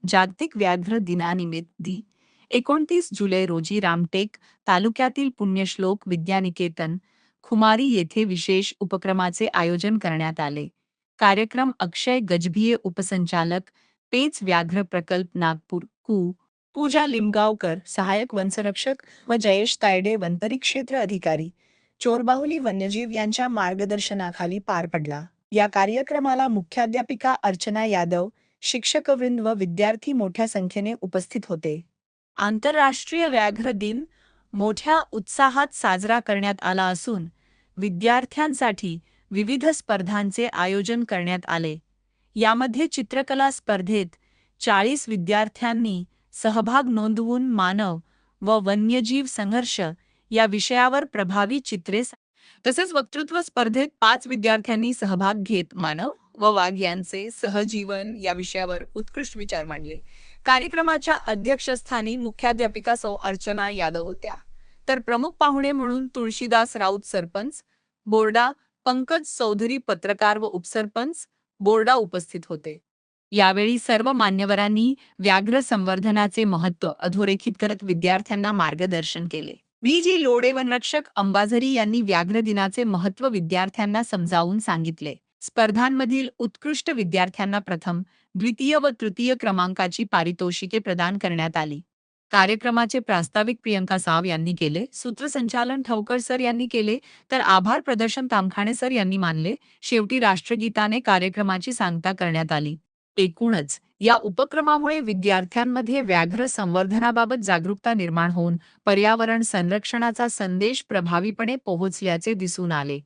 जागतिक व्याघ्र दिनानिमित्त 29 जुलै रोजी रामटेक तालुक्यातील पुण्यश्लोक विद्यानिकेतन खुमारी येथे विशेष उपक्रमाचे आयोजन करण्यात आले. कार्यक्रम अक्षय गजभिये उपसंचालक पेच व्याघ्र प्रकल्प नागपूर पूजा लिमगावकर सहाय्यक वनसंरक्षक व जयेश तायडे वनपरिक्षेत्र अधिकारी चोरबाहुली वन्यजीव यांच्या मार्गदर्शनाखाली पार पडला. या कार्यक्रमाला मुख्याध्यापिका अर्चना यादव, शिक्षकवृंद व विद्यार्थी मोठ्या संख्येने उपस्थित होते. आंतरराष्ट्रीय व्याघ्र दिन मोठ्या उत्साहात साजरा करण्यात आला असून विद्यार्थ्यांसाठी विविध स्पर्धांचे आयोजन करण्यात आले. यामध्ये चित्रकला स्पर्धेत 40 विद्यार्थ्यांनी सहभाग नोंदवून मानव व वन्यजीव संघर्ष या विषयावर प्रभावी चित्रे तसेच वक्तृत्व स्पर्धेत 5 विद्यार्थ्यांनी सहभाग घेत मानव व वाघ यांचे सहजीवन या विषयावर उत्कृष्ट विचार मांडले. कार्यक्रमाच्या अध्यक्षस्थानी मुख्याध्यापिका सौ अर्चना यादव होत्या, तर प्रमुख पाहुणे म्हणून तुळशीदास राऊत सरपंच बोर्डा, पंकज चौधरी पत्रकार व उपसरपंच बोर्डा उपस्थित होते. यावेळी सर्व मान्यवरांनी व्याघ्र संवर्धनाचे महत्त्व अधोरेखित करत विद्यार्थ्यांना मार्गदर्शन केले. जी लोडे वनरक्षक अंबाझरी यांनी व्याघ्र दिनाचे महत्त्व विद्यार्थ्यांना समजावून सांगितले. स्पर्धांमधील उत्कृष्ट विद्यार्थ्यांना प्रथम, द्वितीय व तृतीय क्रमांकाची पारितोषिके प्रदान करण्यात आली. कार्यक्रमाचे प्रास्ताविक प्रियंका साव यांनी केले, सूत्रसंचालन ठवकर सर यांनी केले, तर आभार प्रदर्शन तामखाने सर यांनी मानले. शेवटी राष्ट्रगीताने कार्यक्रमाची सांगता करण्यात आली. एकूणच या उपक्रमामुळे विद्यार्थ्यांमध्ये व्याघ्र संवर्धनाबाबत जागरूकता निर्माण होऊन पर्यावरण संरक्षणाचा संदेश प्रभावीपणे पोहोचल्याचे दिसून आले.